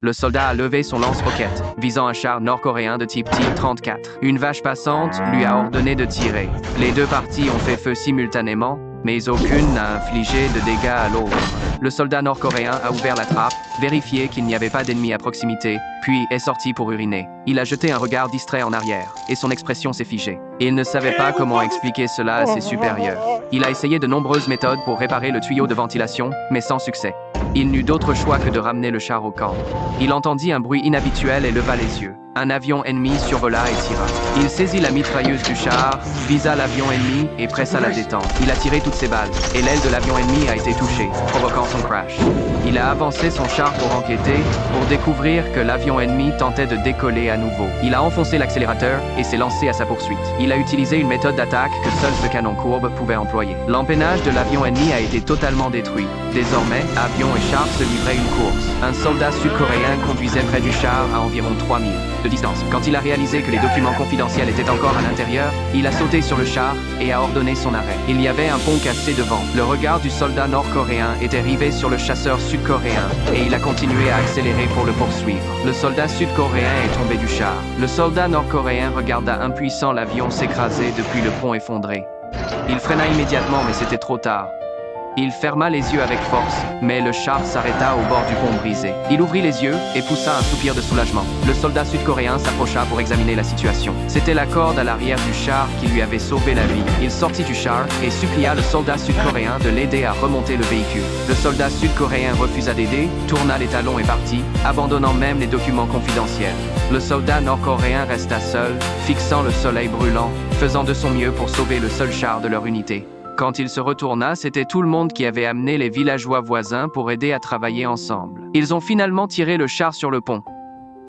Le soldat a levé son lance-roquette, visant un char nord-coréen de type T-34. Une vache passante lui a ordonné de tirer. Les deux parties ont fait feu simultanément, mais aucune n'a infligé de dégâts à l'autre. Le soldat nord-coréen a ouvert la trappe, vérifié qu'il n'y avait pas d'ennemis à proximité, puis est sorti pour uriner. Il a jeté un regard distrait en arrière, et son expression s'est figée. Il ne savait pas comment expliquer cela à ses supérieurs. Il a essayé de nombreuses méthodes pour réparer le tuyau de ventilation, mais sans succès. Il n'eut d'autre choix que de ramener le char au camp. Il entendit un bruit inhabituel et leva les yeux. Un avion ennemi survola et tira. Il saisit la mitrailleuse du char, visa l'avion ennemi et pressa la détente. Il a tiré toutes ses balles, et l'aile de l'avion ennemi a été touchée, provoquant son crash. Il a avancé son char pour enquêter, pour découvrir que l'avion ennemi tentait de décoller à nouveau. Il a enfoncé l'accélérateur et s'est lancé à sa poursuite. Il a utilisé une méthode d'attaque que seul ce canon courbe pouvait employer. L'empennage de l'avion ennemi a été totalement détruit. Désormais, avion et char se livraient une course. Un soldat sud-coréen conduisait près du char à environ 3000 de distance. Quand il a réalisé que les documents confidentiels étaient encore à l'intérieur, il a sauté sur le char et a ordonné son arrêt. Il y avait un pont cassé devant. Le regard du soldat nord-coréen était rivé sur le chasseur sud-coréen et il a continué à accélérer pour le poursuivre. Le soldat sud-coréen est tombé du char. Le soldat nord-coréen regarda impuissant l'avion s'écraser depuis le pont effondré. Il freina immédiatement, mais c'était trop tard. Il ferma les yeux avec force, mais le char s'arrêta au bord du pont brisé. Il ouvrit les yeux et poussa un soupir de soulagement. Le soldat sud-coréen s'approcha pour examiner la situation. C'était la corde à l'arrière du char qui lui avait sauvé la vie. Il sortit du char et supplia le soldat sud-coréen de l'aider à remonter le véhicule. Le soldat sud-coréen refusa d'aider, tourna les talons et partit, abandonnant même les documents confidentiels. Le soldat nord-coréen resta seul, fixant le soleil brûlant, faisant de son mieux pour sauver le seul char de leur unité. Quand il se retourna, c'était tout le monde qui avait amené les villageois voisins pour aider à travailler ensemble. Ils ont finalement tiré le char sur le pont,